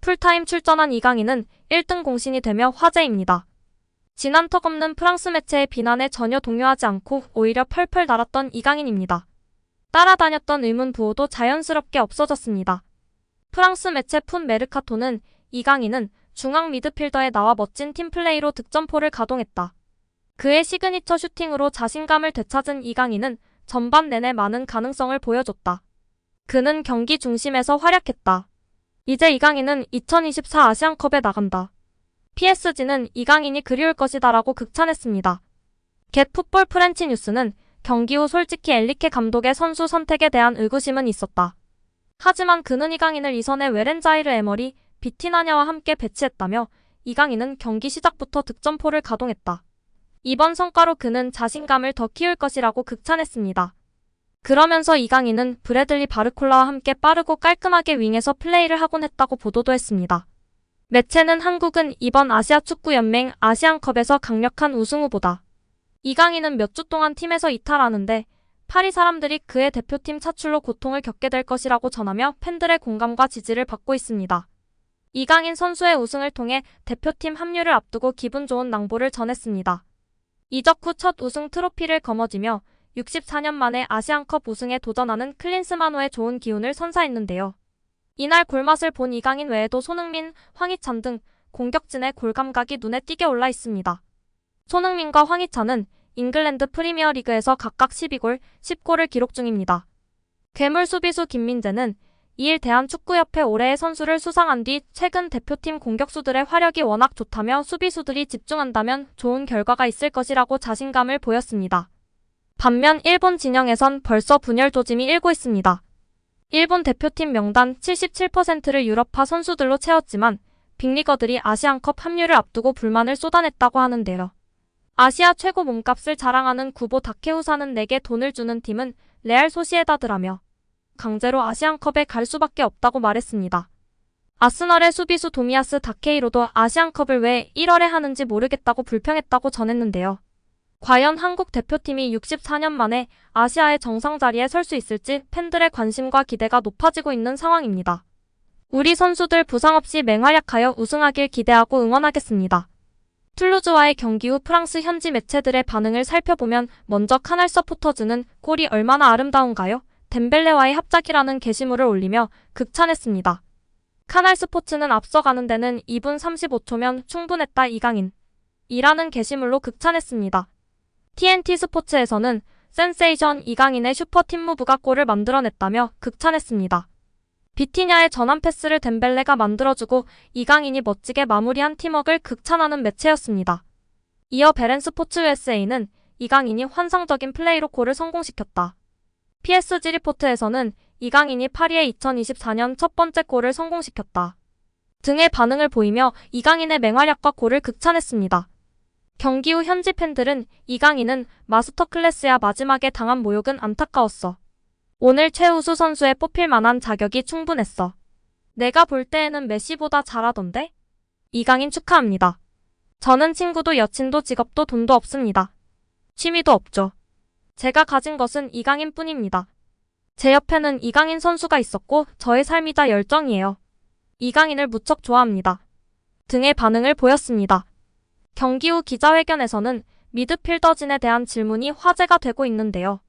풀타임 출전한 이강인은 1등 공신이 되며 화제입니다. 지난 턱없는 프랑스 매체의 비난에 전혀 동요하지 않고 오히려 펄펄 날았던 이강인입니다. 따라다녔던 의문 부호도 자연스럽게 없어졌습니다. 프랑스 매체 푼 메르카토는 이강인은 중앙 미드필더에 나와 멋진 팀플레이로 득점포를 가동했다. 그의 시그니처 슈팅으로 자신감을 되찾은 이강인은 전반 내내 많은 가능성을 보여줬다. 그는 경기 중심에서 활약했다. 이제 이강인은 2024 아시안컵에 나간다. PSG는 이강인이 그리울 것이다 라고 극찬했습니다. 겟 풋볼 프렌치 뉴스는 경기 후 솔직히 엔리케 감독의 선수 선택에 대한 의구심은 있었다. 하지만 그는 이강인을 이선에 웨렌자이르 에머리, 비티나냐와 함께 배치했다며 이강인은 경기 시작부터 득점포를 가동했다. 이번 성과로 그는 자신감을 더 키울 것이라고 극찬했습니다. 그러면서 이강인은 브래들리 바르콜라와 함께 빠르고 깔끔하게 윙에서 플레이를 하곤 했다고 보도도 했습니다. 매체는 한국은 이번 아시아축구연맹 아시안컵에서 강력한 우승 후보다. 이강인은 몇 주 동안 팀에서 이탈하는데 파리 사람들이 그의 대표팀 차출로 고통을 겪게 될 것이라고 전하며 팬들의 공감과 지지를 받고 있습니다. 이강인 선수의 우승을 통해 대표팀 합류를 앞두고 기분 좋은 낭보를 전했습니다. 이적 후 첫 우승 트로피를 거머쥐며 64년 만에 아시안컵 우승에 도전하는 클린스만호의 좋은 기운을 선사했는데요. 이날 골맛을 본 이강인 외에도 손흥민, 황희찬 등 공격진의 골 감각이 눈에 띄게 올라 있습니다. 손흥민과 황희찬은 잉글랜드 프리미어리그에서 각각 12골, 10골을 기록 중입니다. 괴물 수비수 김민재는 2일 대한축구협회 올해의 선수를 수상한 뒤 최근 대표팀 공격수들의 화력이 워낙 좋다며 수비수들이 집중한다면 좋은 결과가 있을 것이라고 자신감을 보였습니다. 반면 일본 진영에선 벌써 분열 조짐이 일고 있습니다. 일본 대표팀 명단 77%를 유럽파 선수들로 채웠지만 빅리거들이 아시안컵 합류를 앞두고 불만을 쏟아냈다고 하는데요. 아시아 최고 몸값을 자랑하는 구보 다케우사는 내게 돈을 주는 팀은 레알 소시에다드라며 강제로 아시안컵에 갈 수밖에 없다고 말했습니다. 아스널의 수비수 도미아스 다케이로도 아시안컵을 왜 1월에 하는지 모르겠다고 불평했다고 전했는데요. 과연 한국 대표팀이 64년 만에 아시아의 정상 자리에 설 수 있을지 팬들의 관심과 기대가 높아지고 있는 상황입니다. 우리 선수들 부상 없이 맹활약하여 우승하길 기대하고 응원하겠습니다. 툴루즈와의 경기 후 프랑스 현지 매체들의 반응을 살펴보면 먼저 카날 서포터즈는 골이 얼마나 아름다운가요? 덴벨레와의 합작이라는 게시물을 올리며 극찬했습니다. 카날 스포츠는 앞서가는 데는 2분 35초면 충분했다 이강인 이라는 게시물로 극찬했습니다. TNT 스포츠에서는 센세이션 이강인의 슈퍼 팀무브가 골을 만들어냈다며 극찬했습니다. 비티냐의 전환 패스를 덴벨레가 만들어주고 이강인이 멋지게 마무리한 팀워크를 극찬하는 매체였습니다. 이어 베렌 스포츠 USA는 이강인이 환상적인 플레이로 골을 성공시켰다. PSG 리포트에서는 이강인이 파리의 2024년 첫 번째 골을 성공시켰다. 등의 반응을 보이며 이강인의 맹활약과 골을 극찬했습니다. 경기 후 현지 팬들은 이강인은 마스터 클래스야 마지막에 당한 모욕은 안타까웠어. 오늘 최우수 선수에 뽑힐 만한 자격이 충분했어. 내가 볼 때에는 메시보다 잘하던데? 이강인 축하합니다. 저는 친구도 여친도 직업도 돈도 없습니다. 취미도 없죠. 제가 가진 것은 이강인 뿐입니다. 제 옆에는 이강인 선수가 있었고 저의 삶이 다 열정이에요. 이강인을 무척 좋아합니다. 등의 반응을 보였습니다. 경기 후 기자회견에서는 미드필더진에 대한 질문이 화제가 되고 있는데요.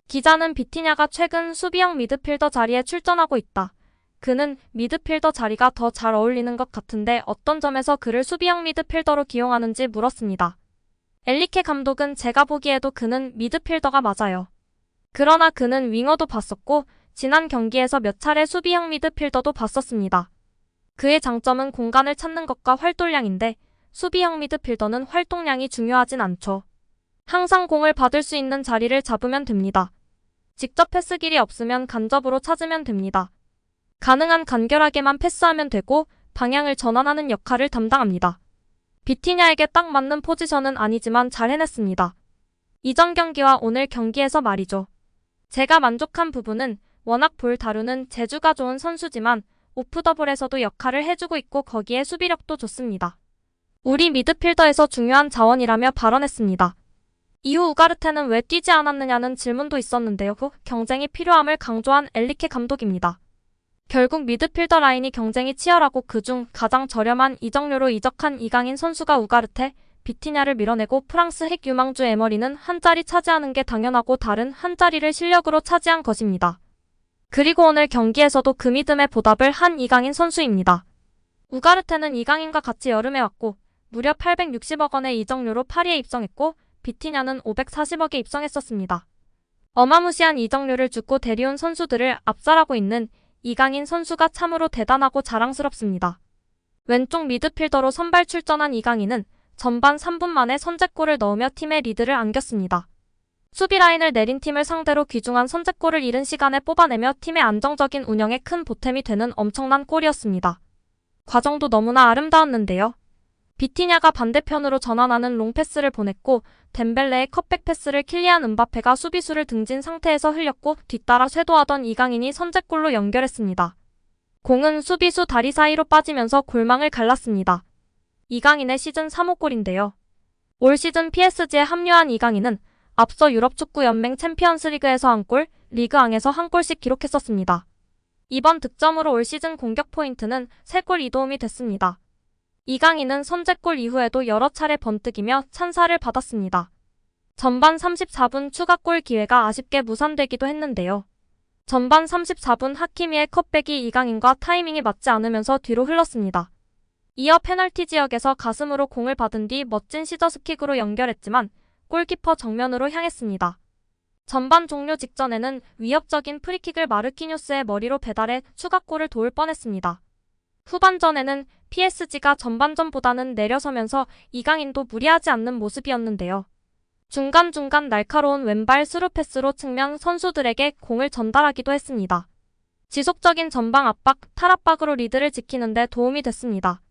기자는 비티냐가 최근 수비형 미드필더 자리에 출전하고 있다. 그는 미드필더 자리가 더 잘 어울리는 것 같은데 어떤 점에서 그를 수비형 미드필더로 기용하는지 물었습니다. 엔리케 감독은 제가 보기에도 그는 미드필더가 맞아요. 그러나 그는 윙어도 봤었고 지난 경기에서 몇 차례 수비형 미드필더도 봤었습니다. 그의 장점은 공간을 찾는 것과 활동량인데 수비형 미드필더는 활동량이 중요하진 않죠. 항상 공을 받을 수 있는 자리를 잡으면 됩니다. 직접 패스길이 없으면 간접으로 찾으면 됩니다. 가능한 간결하게만 패스하면 되고 방향을 전환하는 역할을 담당합니다. 비티냐에게 딱 맞는 포지션은 아니지만 잘 해냈습니다. 이전 경기와 오늘 경기에서 말이죠. 제가 만족한 부분은 워낙 볼 다루는 재주가 좋은 선수지만 오프더볼에서도 역할을 해주고 있고 거기에 수비력도 좋습니다. 우리 미드필더에서 중요한 자원이라며 발언했습니다. 이후 우가르테는 왜 뛰지 않았느냐는 질문도 있었는데요. 경쟁이 필요함을 강조한 엔리케 감독입니다. 결국 미드필더 라인이 경쟁이 치열하고 그중 가장 저렴한 이적료로 이적한 이강인 선수가 우가르테, 비티냐를 밀어내고 프랑스 핵 유망주 에머리는 한 자리 차지하는 게 당연하고 다른 한 자리를 실력으로 차지한 것입니다. 그리고 오늘 경기에서도 그 믿음에 보답을 한 이강인 선수입니다. 우가르테는 이강인과 같이 여름에 왔고 무려 860억 원의 이적료로 파리에 입성했고 비티냐는 540억에 입성했었습니다. 어마무시한 이적료를 주고 데려온 선수들을 압살하고 있는 이강인 선수가 참으로 대단하고 자랑스럽습니다. 왼쪽 미드필더로 선발 출전한 이강인은 전반 3분 만에 선제골을 넣으며 팀의 리드를 안겼습니다. 수비 라인을 내린 팀을 상대로 귀중한 선제골을 이른 시간에 뽑아내며 팀의 안정적인 운영에 큰 보탬이 되는 엄청난 골이었습니다. 과정도 너무나 아름다웠는데요. 비티냐가 반대편으로 전환하는 롱패스를 보냈고 덴벨레의 컷백 패스를 킬리안 음바페가 수비수를 등진 상태에서 흘렸고 뒤따라 쇄도하던 이강인이 선제골로 연결했습니다. 공은 수비수 다리 사이로 빠지면서 골망을 갈랐습니다. 이강인의 시즌 3호 골인데요. 올 시즌 PSG에 합류한 이강인은 앞서 유럽축구연맹 챔피언스리그에서 한 골, 리그앙에서 한 골씩 기록했었습니다. 이번 득점으로 올 시즌 공격 포인트는 3골 2도움이 됐습니다. 이강인은 선제골 이후에도 여러 차례 번뜩이며 찬사를 받았습니다. 전반 34분 추가골 기회가 아쉽게 무산되기도 했는데요. 전반 34분 하키미의 컷백이 이강인과 타이밍이 맞지 않으면서 뒤로 흘렀습니다. 이어 페널티 지역에서 가슴으로 공을 받은 뒤 멋진 시저스킥으로 연결했지만 골키퍼 정면으로 향했습니다. 전반 종료 직전에는 위협적인 프리킥을 마르키뉴스의 머리로 배달해 추가골을 도울 뻔했습니다. 후반전에는 PSG가 전반전보다는 내려서면서 이강인도 무리하지 않는 모습이었는데요. 중간중간 날카로운 왼발 스루 패스로 측면 선수들에게 공을 전달하기도 했습니다. 지속적인 전방 압박, 탈압박으로 리드를 지키는 데 도움이 됐습니다.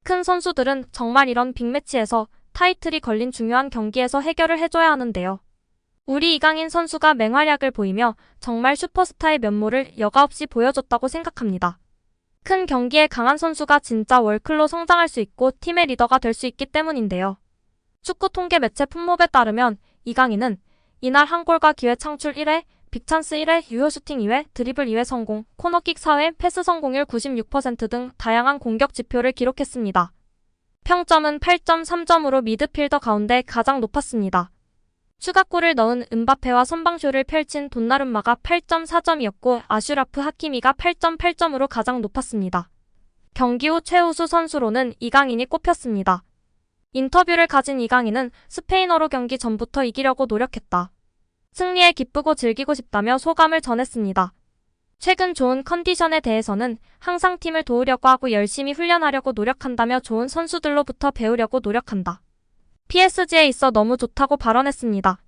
큰 선수들은 정말 이런 빅매치에서 타이틀이 걸린 중요한 경기에서 해결을 해줘야 하는데요. 우리 이강인 선수가 맹활약을 보이며 정말 슈퍼스타의 면모를 여과없이 보여줬다고 생각합니다. 큰 경기에 강한 선수가 진짜 월클로 성장할 수 있고 팀의 리더가 될 수 있기 때문인데요. 축구 통계 매체 품목에 따르면 이강인은 이날 한 골과 기회 창출 1회, 빅찬스 1회, 유효 슈팅 2회, 드리블 2회 성공, 코너킥 4회, 패스 성공률 96% 등 다양한 공격 지표를 기록했습니다. 평점은 8.3점으로 미드필더 가운데 가장 높았습니다. 추가골을 넣은 음바페와 선방쇼를 펼친 돈나룸마가 8.4점이었고 아슈라프 하키미가 8.8점으로 가장 높았습니다. 경기 후 최우수 선수로는 이강인이 꼽혔습니다. 인터뷰를 가진 이강인은 스페인어로 경기 전부터 이기려고 노력했다. 승리에 기쁘고 즐기고 싶다며 소감을 전했습니다. 최근 좋은 컨디션에 대해서는 항상 팀을 도우려고 하고 열심히 훈련하려고 노력한다며 좋은 선수들로부터 배우려고 노력한다. PSG에 있어 너무 좋다고 발언했습니다.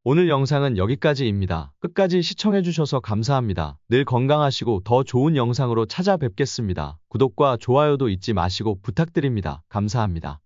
오늘 영상은 여기까지입니다. 끝까지 시청해주셔서 감사합니다. 늘 건강하시고 더 좋은 영상으로 찾아뵙겠습니다. 구독과 좋아요도 잊지 마시고 부탁드립니다. 감사합니다.